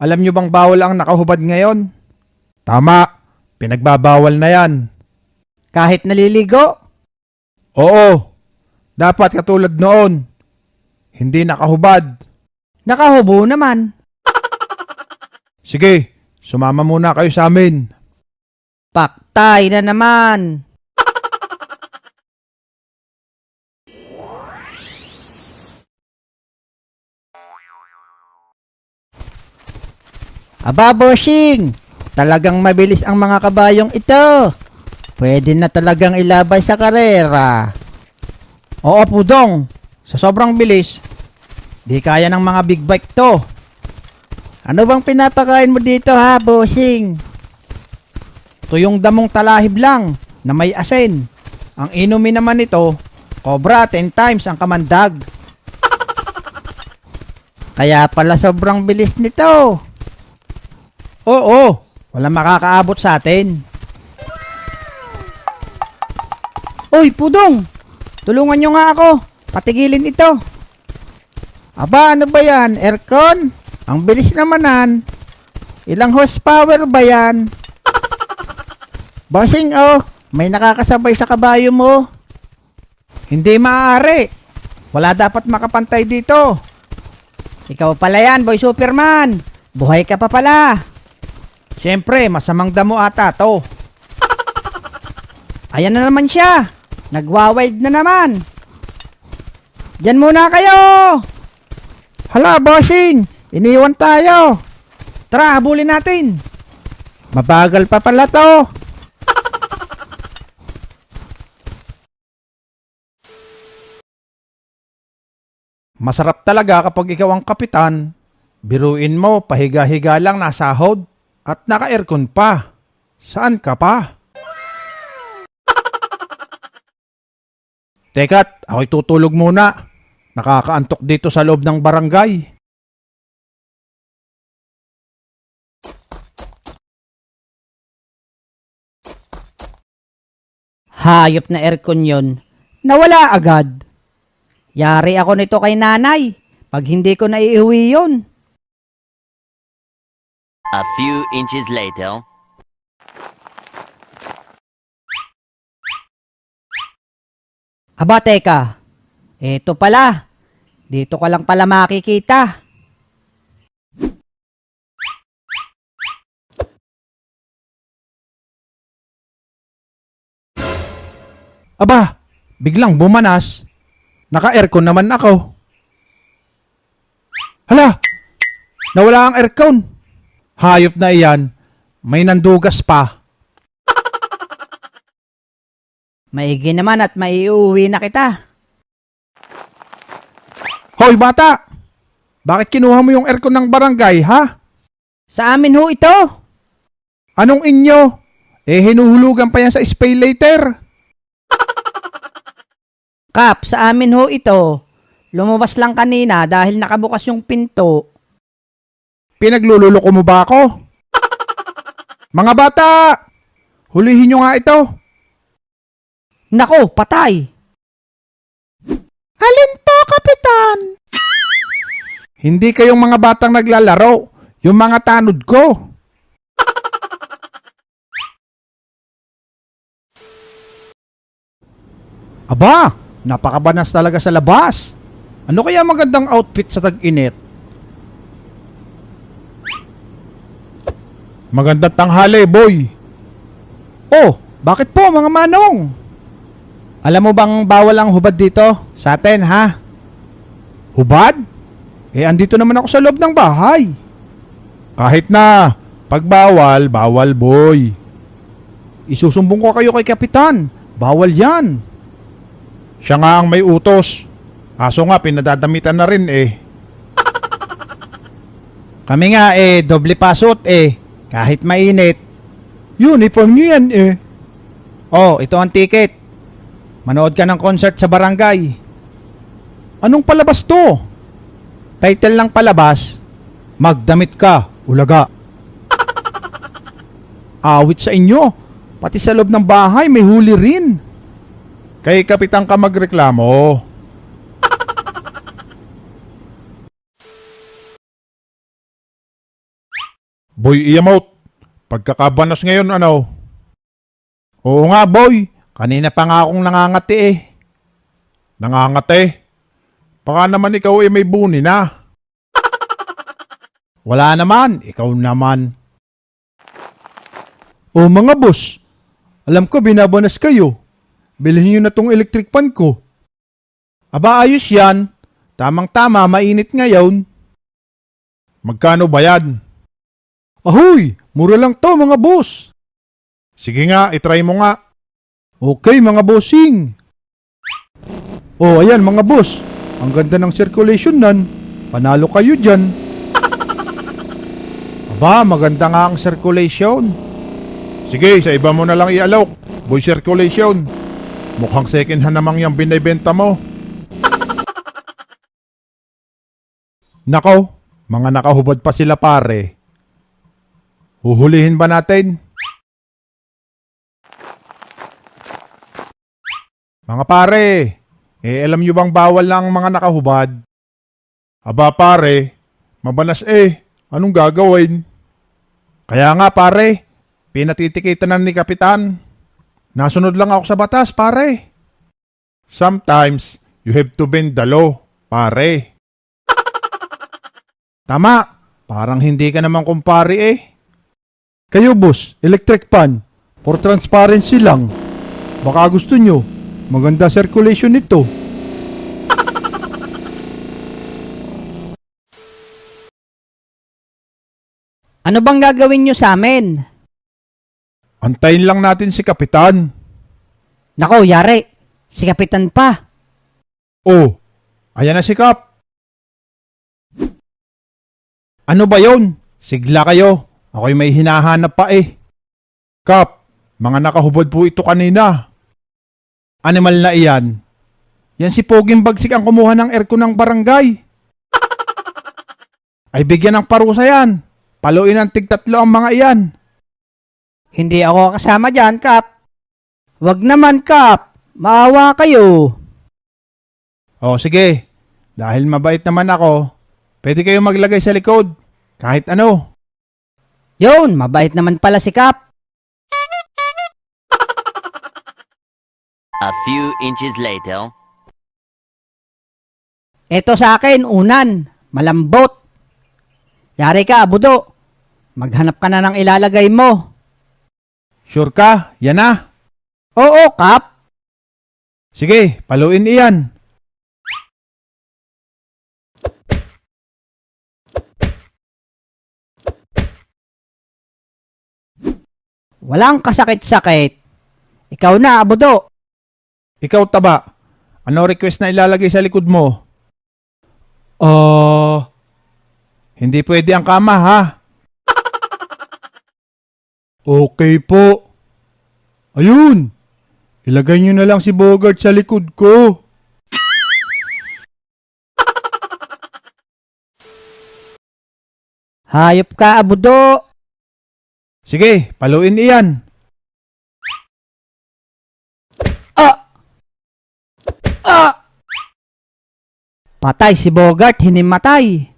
Alam nyo bang bawal ang nakahubad ngayon? Tama, pinagbabawal na yan. Kahit naliligo? Oo, dapat katulad noon. Hindi nakahubad. Nakahubo naman. Sige, sumama muna kayo sa amin. Paktay na naman. Aba, bossing! Talagang mabilis ang mga kabayong ito. Pwede na talagang ilabay sa karera. Oo, Pudong. Sa sobrang bilis, di kaya ng mga big bike to. Ano bang pinapakain mo dito ha, bossing? Tuyong damong talahib lang na may asin. Ang inumin naman nito, Cobra 10 times ang kamandag. Kaya pala sobrang bilis nito. Oo, walang makakaabot sa atin. Uy, Pudong! Tulungan nyo nga ako. Patigilin ito. Aba, ano ba yan? Aircon? Ang bilis namanan. Ilang horsepower ba yan? Bossing, oh. May nakakasabay sa kabayo mo. Hindi maaari. Wala dapat makapantay dito. Ikaw pala yan, Boy Superman. Buhay ka pa pala. Siyempre, masamang damo ata to. Ayan na naman siya. Nagwa-wild na naman. Diyan muna kayo. Hala, bossing! Iniwan tayo. Tara, habulin natin. Mabagal pa pala to. Masarap talaga kapag ikaw ang kapitan. Biruin mo, pahiga-higa lang nasahod at naka-aircon pa. Saan ka pa? Teka't, ako'y tutulog muna. Nakakaantok dito sa loob ng barangay. Hayop na aircon yon. Nawala agad. Yari ako nito kay nanay. Pag hindi ko naiuwi yon. A few inches later. Aba, teka. Eto pala. Dito ka lang pala makikita. Aba, biglang bumanas. Naka-aircon naman ako. Hala! Nawala ang aircon. Hayop na iyan. May nandugas pa. Maigi naman at maiuwi na kita. Hoy bata! Bakit kinuha mo yung aircon ng barangay, ha? Sa amin ho ito. Anong inyo? Hinuhulugan pa yan sa spay later. Kap, sa amin ho ito. Lumabas lang kanina dahil nakabukas yung pinto. Pinaglululoko mo ba ako? Mga bata! Hulihin nyo nga ito. Nako, patay. Alin po, Kapitan? Hindi kayong mga batang naglalaro. Yung mga tanod ko. Aba, napakabanas talaga sa labas. Ano kaya magandang outfit sa tag-init? Magandang tanghali, boy. Oh, bakit po mga manong? Alam mo bang bawal ang hubad dito sa atin, ha? Hubad? Andito naman ako sa loob ng bahay. Kahit na, pag bawal, bawal, boy. Isusumbong ko kayo kay Kapitan. Bawal yan. Siya nga ang may utos. Aso nga, pinadadamitan na rin Kami nga doble pasot Kahit mainit. Uniform niyo yan Oh, ito ang ticket. Manood ka ng concert sa barangay. Anong palabas to? Title lang palabas, Magdamit Ka, Ulaga. Awit sa inyo. Pati sa loob ng bahay may huli rin. Kay Kapitan ka magreklamo. Boy Iyamot, pagkakabanas ngayon ano? Oo nga, boy. Kanina pa nga akong nangangati eh. Nangangate. Baka naman ikaw ay may buni na. Wala naman, ikaw naman. Oh mga boss, alam ko binabanas kayo. Bilhin nyo na tong electric pan ko. Aba ayos yan. Tamang-tama, mainit ngayon. Magkano ba yan? Ahoy, mura lang to mga boss. Sige nga, itry mo nga. Okay mga bossing. Oh ayan mga boss, ang ganda ng circulation nan. Panalo kayo dyan. Aba, maganda nga ang circulation. Sige, sa iba mo na lang ialok. Boy circulation. Mukhang second hand namang yung binibenta mo. Nako, mga nakahubad pa sila pare. Huhulihin ba natin? Mga pare, alam nyo bang bawal na ang mga nakahubad? Aba pare, mabanas Anong gagawin? Kaya nga pare, pinatitikitan na ni Kapitan. Nasunod lang ako sa batas pare. Sometimes, you have to bend the law, pare. Tama, parang hindi ka naman kumpare eh. Kayo boss, electric pan, for transparency lang. Baka gusto nyo, maganda circulation nito. Ano bang gagawin nyo sa amin? Antayin lang natin si Kapitan. Nako, yari. Si Kapitan pa. Oh, ayan na si Kap. Ano ba yon? Sigla kayo, ako'y may hinahanap pa eh. Kap, mga nakahubad po ito kanina. Animal na iyan. Yan si Poging Bagsik ang kumuha ng aircon ng barangay. Ay bigyan ng parusa yan. Paluin ng tig-3 ang mga iyan. Hindi ako kasama dyan, Kap. Wag naman, Kap. Maawa kayo. O sige, dahil mabait naman ako, pwede kayo maglagay sa likod. Kahit ano. Yun, mabait naman pala si Kap. A few inches later. Eto sa akin, unan. Malambot. Yari ka, Budo. Maghanap ka na ng ilalagay mo. Sure ka? Yan na. Oo, Kap. Sige, paluin iyan. Walang kasakit-sakit. Ikaw na, Budo. Ikaw taba, ano request na ilalagay sa likod mo? Hindi pwede ang kama ha. Okay po. Ayun, ilagay nyo na lang si Bogart sa likod ko. Hayop ka, Budo. Sige, paluin iyan. Ah! Ah! Patay si Bogart, hinimatay.